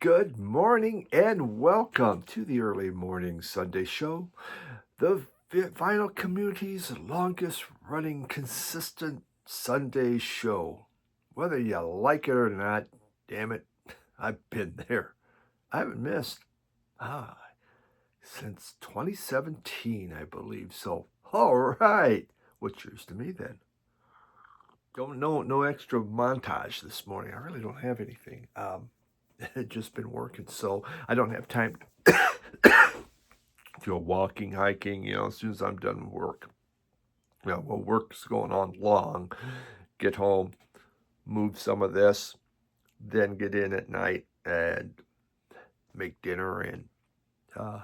Good morning and welcome to the early morning Sunday show, the vinyl community's longest running consistent Sunday show. Whether you like it or not, damn it, I've been there. I haven't missed ah, since 2017, I believe. So, all right, what's yours to me then? Don't no extra montage this morning. I really don't have anything. Just been working, so I don't have time to go walking, hiking, as soon as I'm done with work. Well, work's going on long. Get home, move some of this, then get in at night and make dinner and uh,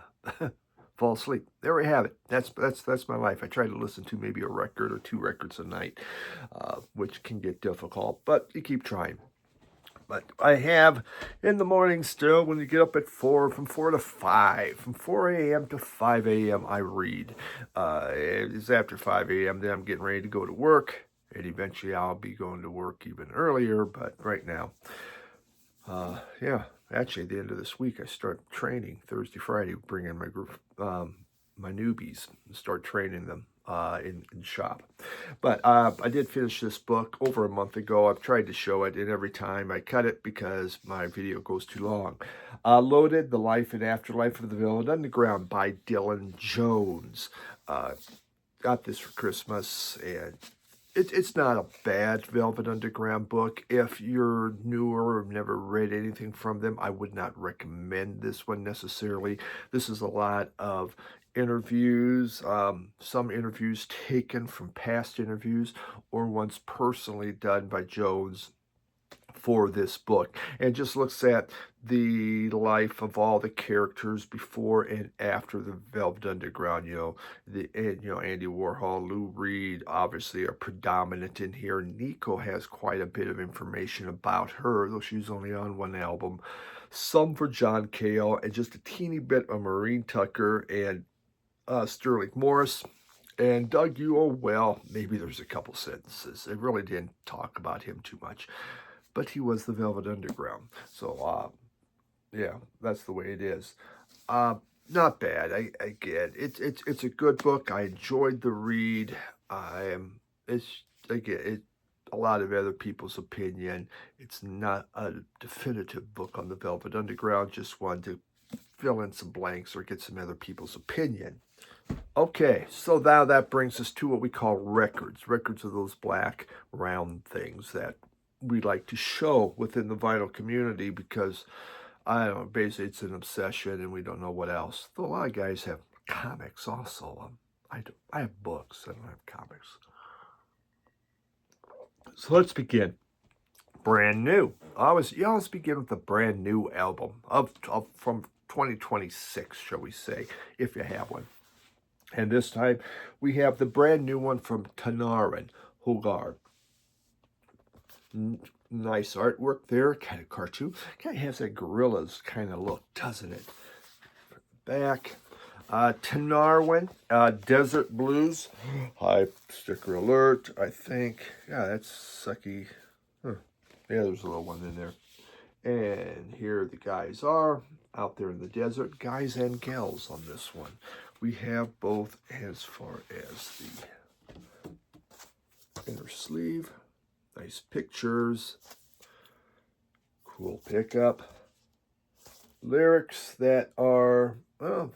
fall asleep. There we have it. That's my life. I try to listen to maybe a record or two records a night, which can get difficult, but you keep trying. But I have in the morning still, when you get up at 4, from 4 to 5, from 4 a.m. to 5 a.m., I read. It's after 5 a.m., then I'm getting ready to go to work, and eventually I'll be going to work even earlier, but right now, actually at the end of this week, I start training Thursday, Friday, bring in my group, my newbies, and start training them in shop. But I did finish this book over a month ago. I've tried to show it, and every time I cut it because my video goes too long. Loaded, The Life and Afterlife of the Velvet Underground by Dylan Jones. Got this for Christmas, and it's not a bad Velvet Underground book. If you're newer or never read anything from them, I would not recommend this one necessarily. This is a lot of interviews, some interviews taken from past interviews or ones personally done by Jones for this book, and just looks at the life of all the characters before and after the Velvet Underground. Andy Warhol, Lou Reed obviously are predominant in here. Nico has quite a bit of information about her, though she's only on one album. Some for John Cale, and just a teeny bit of Maureen Tucker and Sterling Morris. And Doug Ewell, well, maybe there's a couple sentences. It really didn't talk about him too much, but he was the Velvet Underground. So, that's the way it is. Not bad. I get it. It's a good book. I enjoyed the read. It's a lot of other people's opinion. It's not a definitive book on the Velvet Underground. Just wanted to fill in some blanks or get some other people's opinion. Okay, so now that brings us to what we call records. Records are those black round things that we like to show within the vinyl community because, I don't know, basically it's an obsession and we don't know what else. Though a lot of guys have comics also. I have books, I don't have comics. So let's begin. Brand new. You always begin with a brand new album from 2026, shall we say, if you have one. And this time we have the brand new one from Tinariwen, Hoggar. Nice artwork there, kind of cartoon. Kind of has that gorillas kind of look, doesn't it? Back. Tinariwen, Desert Blues. High sticker alert, I think. Yeah, that's sucky. Huh. Yeah, there's a little one in there. And here the guys are out there in the desert. Guys and gals on this one. We have both as far as the inner sleeve. Nice pictures. Cool pickup. Lyrics that are, well,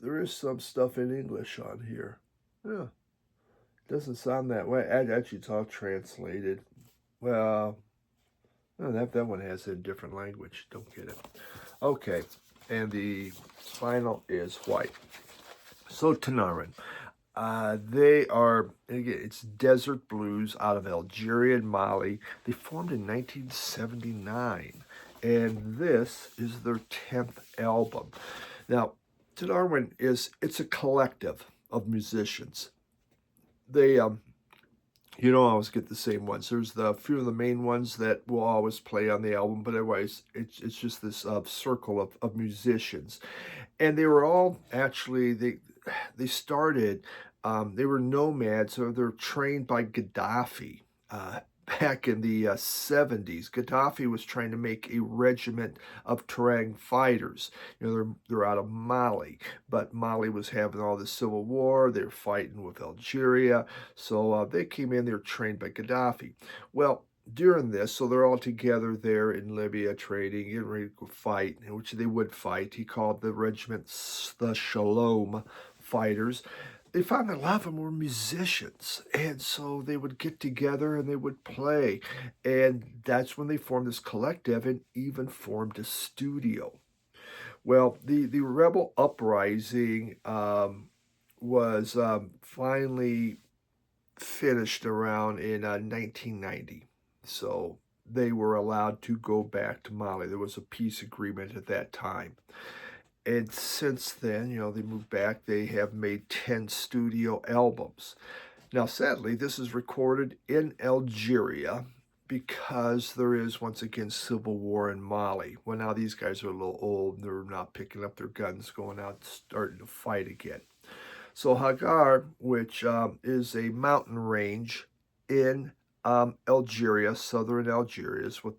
there is some stuff in English on here. Yeah. Doesn't sound that way. Actually, it's all translated. Well, that one has a different language. Don't get it. Okay. And the spinal is white. So Tinariwen, they are, again, it's Desert Blues out of Algeria and Mali. They formed in 1979, and this is their 10th album. Now, Tinariwen it's a collective of musicians. They, you don't always get the same ones. There's a few of the main ones that will always play on the album, but otherwise, it's just this circle of musicians. And they were all actually, they started, they were nomads, so they're trained by Gaddafi back in the 70s, Gaddafi was trying to make a regiment of Terang fighters. They're out of Mali, but Mali was having all this civil war. They were fighting with Algeria, so they came in. They were trained by Gaddafi. Well, during this, so they're all together there in Libya trading, getting ready to go fight, which they would fight. He called the regiment the Shalom fighters. They found that a lot of them were musicians, and so they would get together and they would play, and that's when they formed this collective and even formed a studio. Well, the rebel uprising was finally finished around in 1990. So they were allowed to go back to Mali. There was a peace agreement at that time. And since then, they moved back. They have made 10 studio albums. Now, sadly, this is recorded in Algeria because there is, once again, civil war in Mali. Well, now these guys are a little old. They're not picking up their guns, going out, starting to fight again. So Hoggar, which is a mountain range in Algeria, southern Algeria is what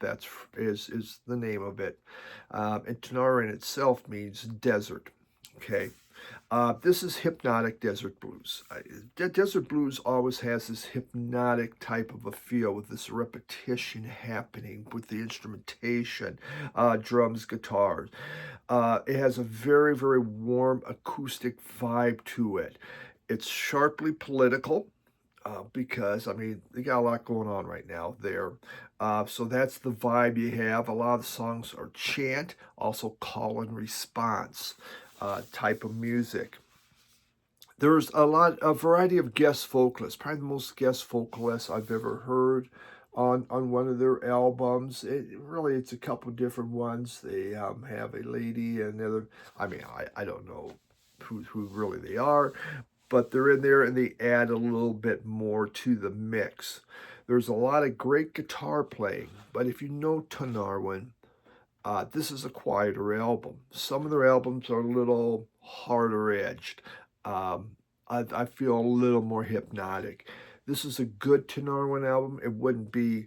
is the name of it. And Tinariwen itself means desert. Okay. This is hypnotic desert blues. Desert blues always has this hypnotic type of a feel with this repetition happening with the instrumentation, drums, guitars. It has a very, very warm acoustic vibe to it. It's sharply political. Because, they got a lot going on right now there. So that's the vibe you have. A lot of the songs are chant, also call and response type of music. There's a variety of guest vocalists, probably the most guest vocalists I've ever heard on one of their albums. It's a couple different ones. They have a lady and another. I don't know who really they are, but they're in there and they add a little bit more to the mix. There's a lot of great guitar playing, but if you know Tinariwen, this is a quieter album. Some of their albums are a little harder edged. I feel a little more hypnotic. This is a good Tinariwen album. It wouldn't be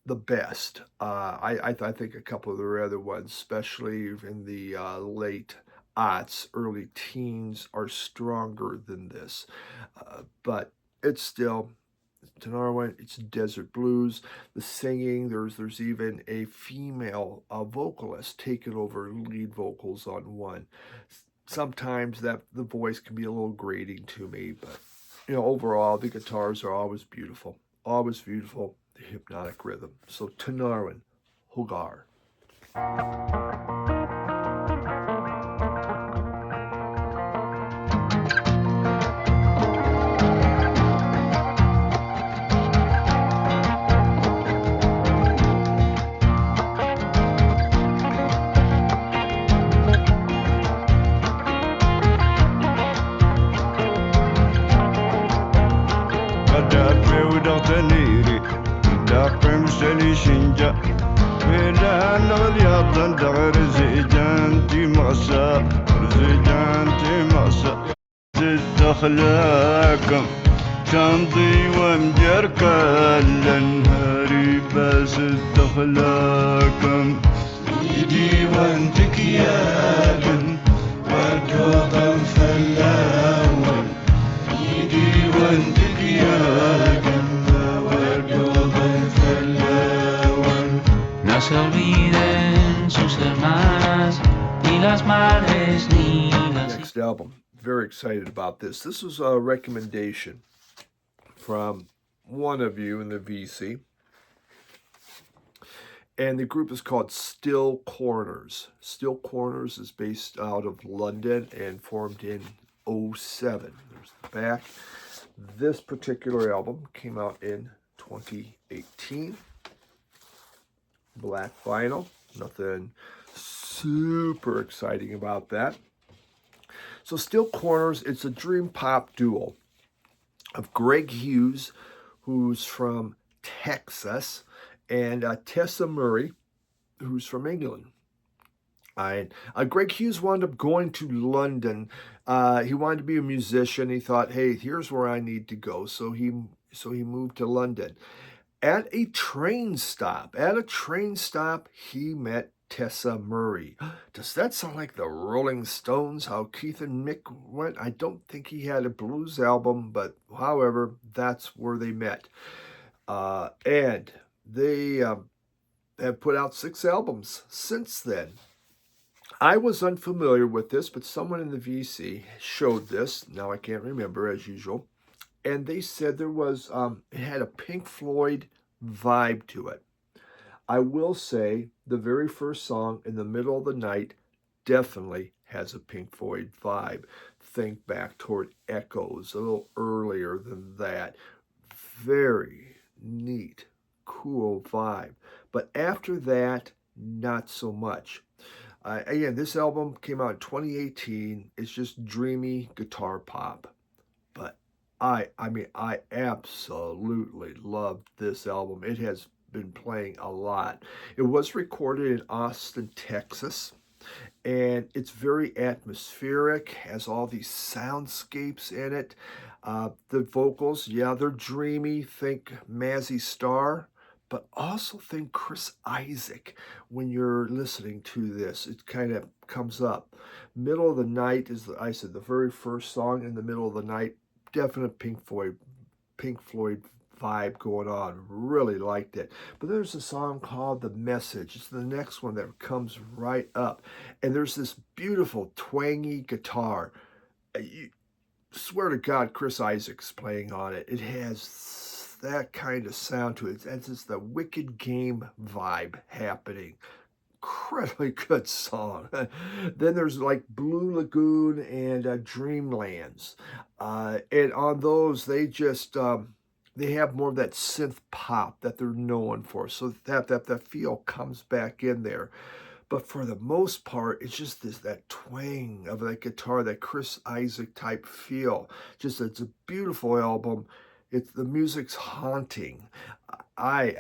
the best. I think a couple of their other ones, especially in the late aughts, early teens, are stronger than this. But it's still Tinariwen. It's desert blues. The singing, there's even a female vocalist taking over lead vocals on one. Sometimes that the voice can be a little grating to me, but overall the guitars are always beautiful. Always beautiful. The hypnotic rhythm. So Tinariwen, Hoggar. أخلاقكم شنطي ومجركة لنهاري بس أخلاقكم يدي وانتك ياقن وارجوط الفلاون يدي وانتك ياقن وارجوط الفلاون No se olviden sus hermanas ni las madres ni las. Next album. Very excited about this. This was a recommendation from one of you in the VC. And the group is called Still Corners. Still Corners is based out of London and formed in 2007. There's the back. This particular album came out in 2018. Black vinyl. Nothing super exciting about that. So Still Corners, it's a dream pop duo of Greg Hughes, who's from Texas, and Tessa Murray, who's from England. Greg Hughes wound up going to London. He wanted to be a musician. He thought, hey, here's where I need to go. So he moved to London. At a train stop, he met Tessa Murray. Does that sound like the Rolling Stones, how Keith and Mick went? I don't think he had a blues album, but however, that's where they met. And they have put out 6 albums since then. I was unfamiliar with this, but someone in the VC showed this. Now I can't remember, as usual. And they said there was, it had a Pink Floyd vibe to it. I will say the very first song, In the Middle of the Night, definitely has a Pink Floyd vibe. Think back toward Echoes, a little earlier than that. Very neat, cool vibe. But after that, not so much. Again, this album came out in 2018. It's just dreamy guitar pop. But I absolutely loved this album. It has been playing a lot. It was recorded in Austin, Texas, and it's very atmospheric, has all these soundscapes in it. The vocals, yeah, they're dreamy. Think Mazzy Star, but also think Chris Isaac when you're listening to this. It kind of comes up. Middle of the Night is, I said, the very first song. In the Middle of the Night, definite Pink Floyd vibe going on. Really liked it. But there's a song called The Message. It's the next one that comes right up. And there's this beautiful twangy guitar. You swear to God, Chris Isaac's playing on it. It has that kind of sound to it. It's just the Wicked Game vibe happening. Incredibly good song. Then there's like Blue Lagoon and Dreamlands. And on those, they have more of that synth pop that they're known for. So that feel comes back in there. But for the most part, it's just that twang of that guitar, that Chris Isaac type feel. Just it's a beautiful album. The music's haunting. I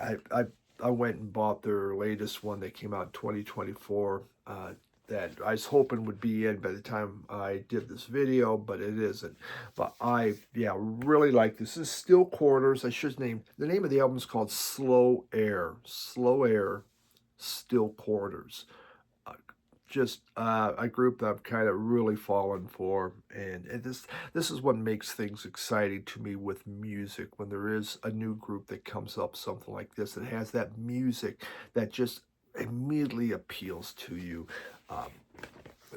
went and bought their latest one that came out in 2024. That I was hoping would be in by the time I did this video, but it isn't. But yeah, really like this. This is Still Quarters. I should name the name of the album is called Slow Air. Slow Air, Still Quarters. Just a group that I've kind of really fallen for, and this is what makes things exciting to me with music. When there is a new group that comes up, something like this, it has that music that just immediately appeals to you. Um,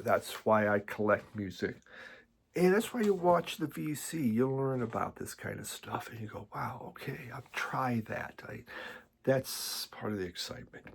that's why I collect music, and that's why you watch the VC. You'll learn about this kind of stuff, and you go, "Wow, okay, I'll try that." That's part of the excitement.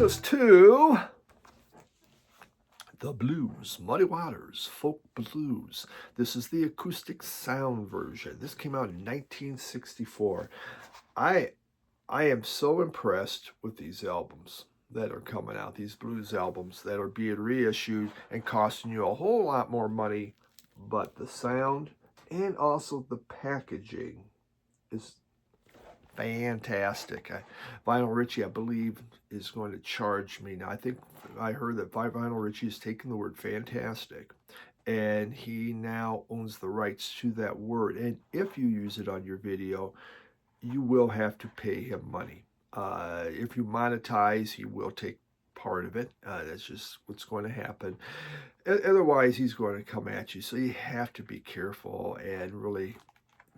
Us to the blues, Muddy Waters, folk blues. This is the acoustic sound version. This came out in 1964. I am so impressed with these albums that are coming out, these blues albums that are being reissued and costing you a whole lot more money, but the sound and also the packaging is fantastic. Vinyl Richie, I believe, is going to charge me now. I think I heard that Vinyl Richie is taking the word fantastic and he now owns the rights to that word. And if you use it on your video, you will have to pay him money. If you monetize, he will take part of it. That's just what's going to happen. Otherwise, he's going to come at you. So you have to be careful and really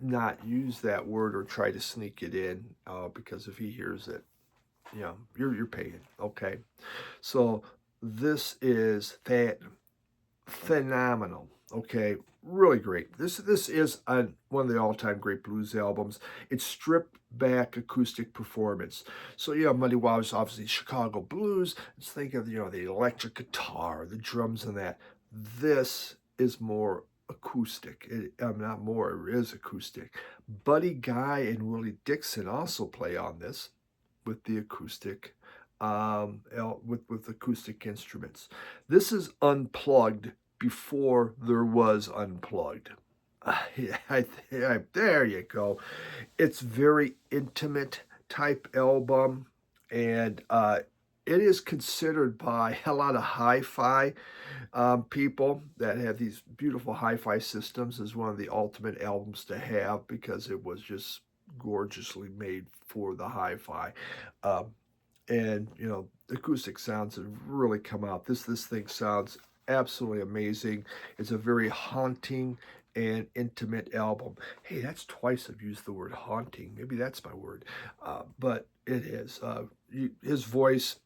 not use that word or try to sneak it in, because if he hears it, you're paying. Okay, so this is that phenomenal. Okay, really great. This is one of the all-time great blues albums. It's stripped back acoustic performance. So Muddy Waters, obviously Chicago blues. Let's think of the electric guitar, the drums, and that. This is more acoustic. Not more. It is acoustic. Buddy Guy and Willie Dixon also play on this with the acoustic, with acoustic instruments. This is unplugged before there was unplugged. There you go. It's very intimate type album, and it is considered by a lot of hi-fi people that have these beautiful hi-fi systems as one of the ultimate albums to have, because it was just gorgeously made for the hi-fi. Um, and the acoustic sounds have really come out. This thing sounds absolutely amazing. It's a very haunting and intimate album. Hey, that's twice I've used the word haunting. Maybe that's my word, but it is. His voice,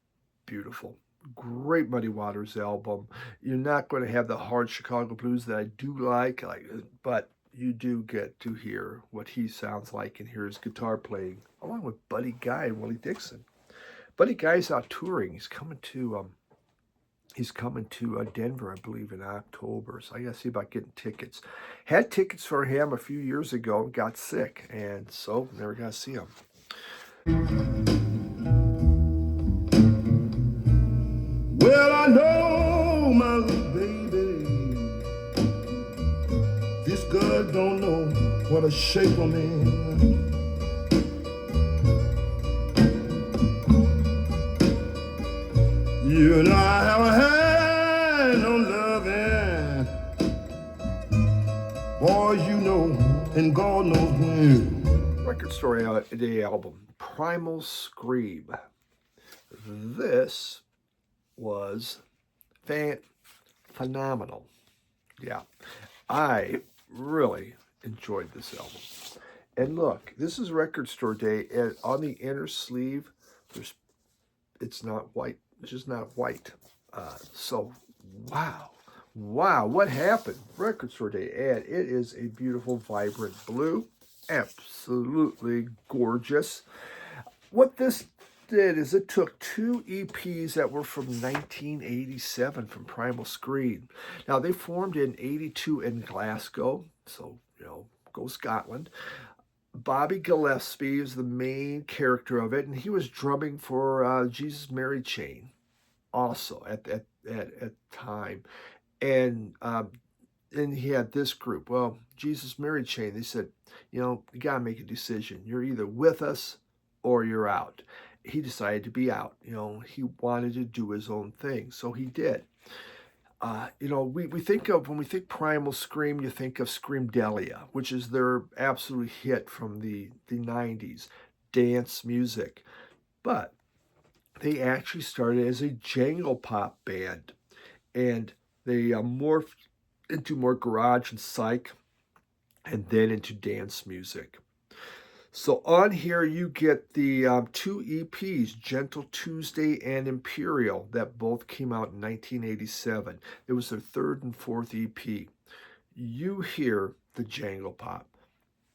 beautiful. Great Muddy Waters album. You're not going to have the hard Chicago blues that I do like, but you do get to hear what he sounds like and hear his guitar playing, along with Buddy Guy and Willie Dixon. Buddy Guy's out touring. He's coming to Denver, I believe, in October. So I got to see about getting tickets. Had tickets for him a few years ago, got sick, and so never got to see him. Well, I know my little baby, this girl don't know what a shape I'm in. You know I haven't had no loving, boy, you know, and God knows when. Record Store Day album, Primal Scream. This was phenomenal. Yeah, I really enjoyed this album. And look, this is Record Store Day, and on the inner sleeve, it's not white. It's just not white. So, wow, what happened? Record Store Day, and it is a beautiful, vibrant blue, absolutely gorgeous. What this did is it took two EPs that were from 1987 from Primal Scream. Now, they formed in 82 in Glasgow, so, go Scotland. Bobby Gillespie is the main character of it, and he was drumming for Jesus Mary Chain also at time. And he had this group. Well, Jesus Mary Chain, they said, you got to make a decision. You're either with us or you're out. He decided to be out. He wanted to do his own thing, so he did. We think of, when we think Primal Scream, you think of Screamdelia, which is their absolute hit from the 90s, dance music. But they actually started as a jangle pop band, and they morphed into more garage and psych, and then into dance music. So on here you get the two EPs, Gentle Tuesday and Imperial, that both came out in 1987. It was their third and fourth EP. You hear the jangle pop.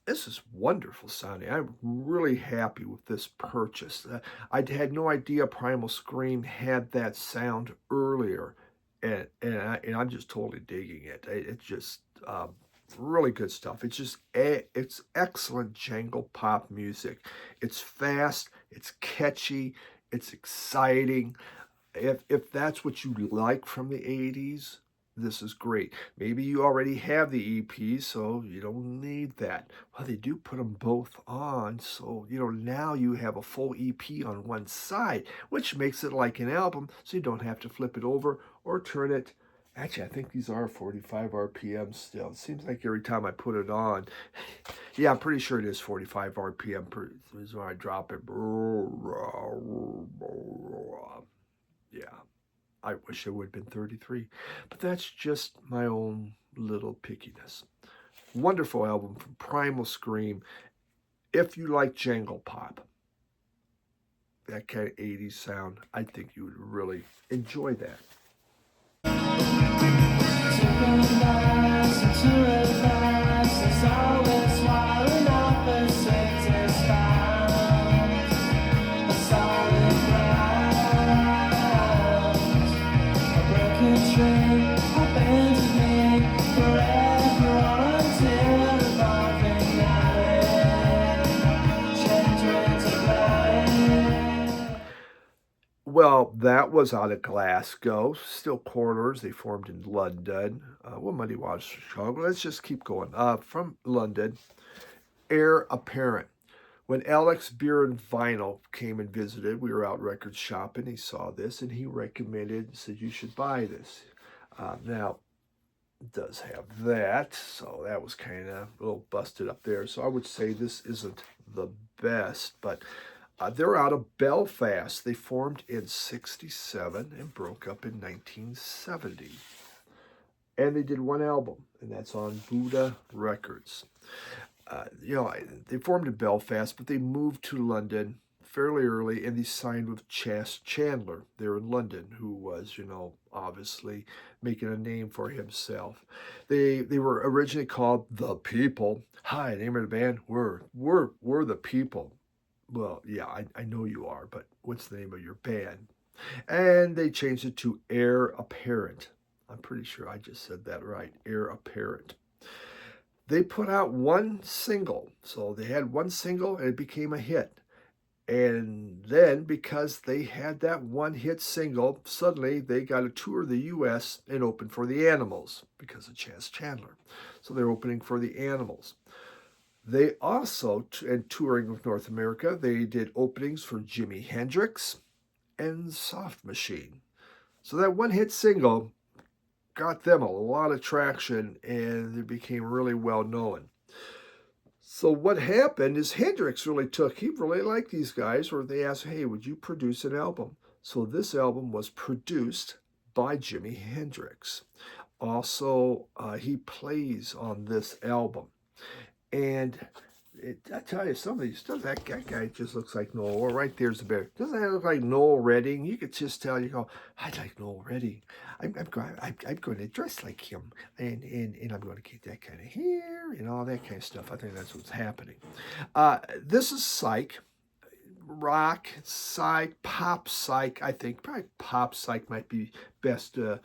This is wonderful sounding. I'm really happy with this purchase. I had no idea Primal Scream had that sound earlier, and I'm just totally digging it. It's just really good stuff. It's excellent jangle pop music. It's fast, it's catchy, it's exciting. If that's what you like from the 80s, this is great. Maybe you already have the EP, so you don't need that. Well, they do put them both on, so now you have a full EP on one side, which makes it like an album, so you don't have to flip it over or turn it Actually, I think these are 45 RPM still. It seems like every time I put it on, yeah, I'm pretty sure it is 45 RPM. Is when I drop it. Yeah, I wish it would have been 33, but that's just my own little pickiness. Wonderful album from Primal Scream. If you like jangle pop, that kind of 80s sound, I think you would really enjoy that. Well, that was out of Glasgow, still corners. They formed in London. Well, Muddy Waters, Chicago. Let's just keep going. From London, Heir Apparent. When Alex Beer and Vinyl came and visited, we were out record shopping. He saw this and he recommended, said, you should buy this. Now, it does have that, so that was kind of a little busted up there. So I would say this isn't the best, but they're out of Belfast. They formed in 67 and broke up in 1970. And they did one album, and that's on Buddha Records. They formed in Belfast, but they moved to London fairly early, and they signed with Chas Chandler there in London, who was, obviously making a name for himself. They were originally called The People. Hi, name of the band? We're The People. Well, yeah, I know you are, but what's the name of your band? And they changed it to Heir Apparent. I'm pretty sure I just said that right, Heir Apparent. They put out one single. So they had one single and it became a hit. And then because they had that one hit single, suddenly they got to tour the U.S. and open for the Animals because of Chas Chandler. So they're opening for the Animals. They also, and touring with North America, they did openings for Jimi Hendrix and Soft Machine. So that one hit single got them a lot of traction and they became really well known. So what happened is Hendrix he really liked these guys, or they asked, hey, would you produce an album? So this album was produced by Jimi Hendrix. Also, he plays on this album. And I tell you, some of these, that guy just looks like Noel. Or right there's the bear. Doesn't that look like Noel Redding? You could just tell, I like Noel Redding. I'm going to dress like him. And I'm going to get that kind of hair and all that kind of stuff. I think that's what's happening. This is psych. Rock, psych, pop psych, I think. Probably pop psych might be best to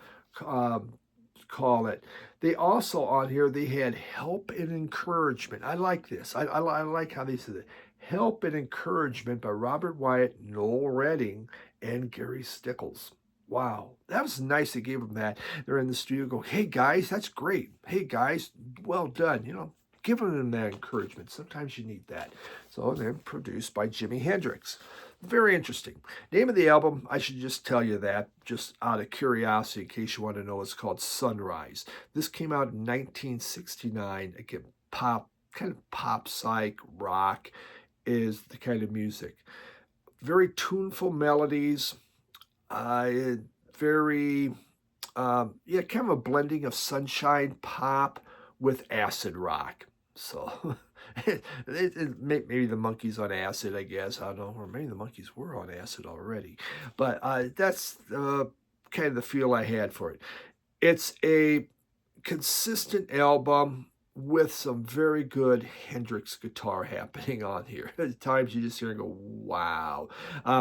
call it. They also on here, they had help and encouragement. I like this. I like how they said it. Help and encouragement by Robert Wyatt, Noel Redding, and Gary Stickles. Wow, that was nice. They gave them that. They're in the studio go, hey guys, that's great. Hey guys, well done. Giving them that encouragement. Sometimes you need that. So they're produced by Jimi Hendrix. Very interesting. Name of the album, I should just tell you that, just out of curiosity, in case you want to know, it's called Sunrise. This came out in 1969. Again, kind of pop, psych, rock is the kind of music. Very tuneful melodies, very, kind of a blending of sunshine pop with acid rock. So maybe the Monkees on acid, I guess. I don't know. Or maybe the Monkees were on acid already. But that's kind of the feel I had for it. It's a consistent album with some very good Hendrix guitar happening on here. At times you just hear and go, wow.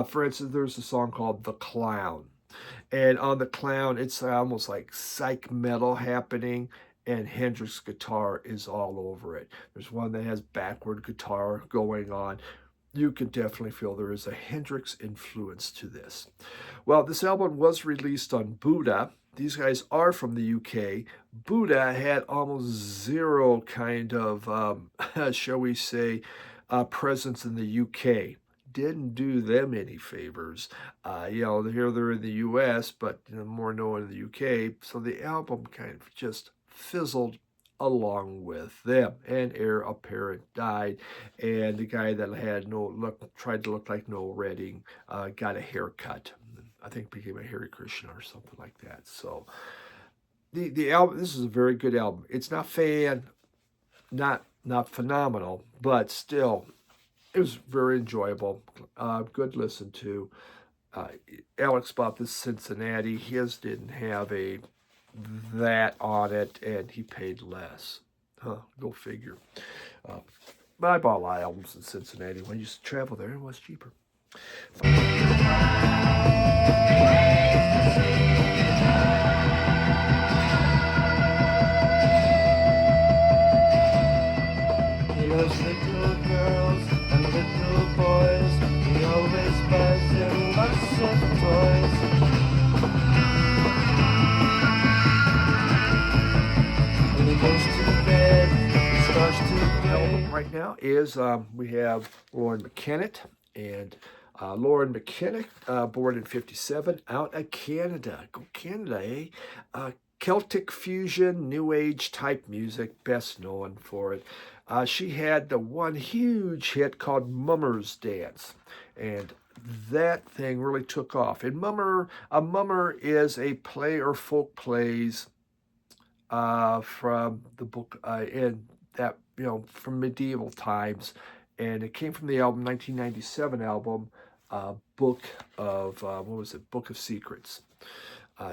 For instance, there's a song called The Clown. And on The Clown, it's almost like psych metal happening, and Hendrix guitar is all over it. There's one that has backward guitar going on. You can definitely feel there is a Hendrix influence to this. Well, this album was released on Buddha. These guys are from the UK. Buddha had almost zero kind of, shall we say, presence in the UK. didn't do them any favors. Here they're in the U.S., but more known in the U.K. So the album kind of just fizzled along with them. And heir apparent died, and the guy that had tried to look like Noel Redding, got a haircut. I think became a Hare Krishna or something like that. So the album, this is a very good album. It's not phenomenal, but still, it was very enjoyable. Good listen to. Alex bought this Cincinnati. His didn't have that on it, and he paid less. Go figure. But I bought a lot of albums in Cincinnati. When I used to travel there, it was cheaper. He loves little girls and little boys. He always buys them lots of toys. When he goes to bed, he starts to play. Right now is we have Loreena McKennitt, and Loreena McKennitt, born in '57, out of Canada. Go Canada, eh? Celtic fusion, new age type music, best known for it. She had the one huge hit called Mummer's Dance, and that thing really took off. And a mummer is a play or folk plays from the book in that from medieval times, and it came from the album 1997 album, Book of what was it? Book of Secrets.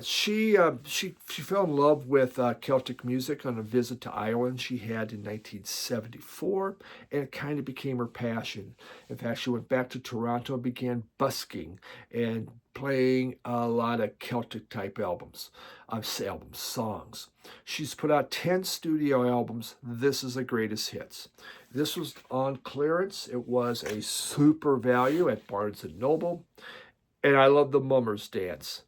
She fell in love with Celtic music on a visit to Ireland she had in 1974, and it kind of became her passion. In fact, she went back to Toronto and began busking and playing a lot of Celtic type songs. She's put out 10 studio albums. This is the greatest hits. This was on clearance. It was a super value at Barnes & Noble, and I love the Mummer's Dance.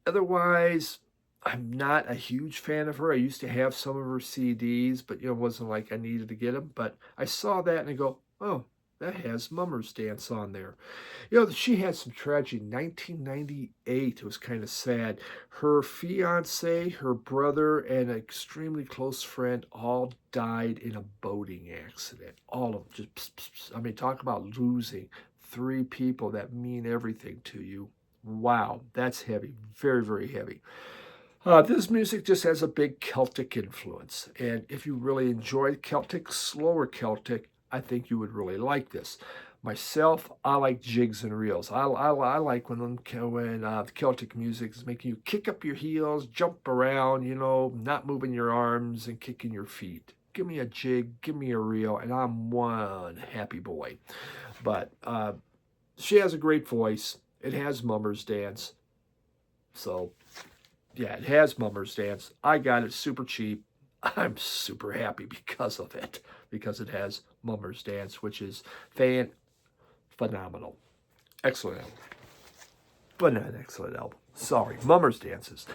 Otherwise, I'm not a huge fan of her. I used to have some of her CDs, but it wasn't like I needed to get them. But I saw that and I go, oh, that has Mummer's Dance on there. She had some tragedy. 1998, it was kind of sad. Her fiance, her brother, and an extremely close friend all died in a boating accident. All of them. Talk about losing 3 people that mean everything to you. Wow, that's heavy. Very, very heavy. This music just has a big Celtic influence. And if you really enjoy Celtic, slower Celtic, I think you would really like this. Myself, I like jigs and reels. I like when the Celtic music is making you kick up your heels, jump around, not moving your arms and kicking your feet. Give me a jig, give me a reel, and I'm one happy boy. But she has a great voice. It has Mummer's Dance. So, yeah, it has Mummer's Dance. I got it super cheap. I'm super happy because of it. Because it has Mummer's Dance, which is phenomenal. Excellent album. But not an excellent album. Sorry, Mummer's Dances.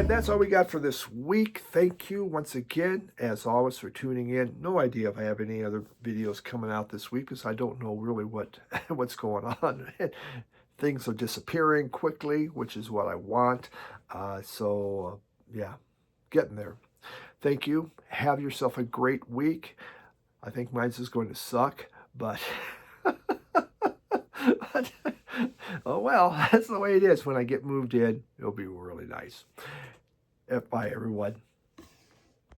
That's all we got for this week. Thank you once again, as always, for tuning in. No idea if I have any other videos coming out this week, because I don't know really what's going on. Things are disappearing quickly, which is what I want. Yeah, getting there. Thank you. Have yourself a great week. I think mine's is going to suck, but... oh well, that's the way it is. When I get moved in, it'll be really nice. Bye, everyone.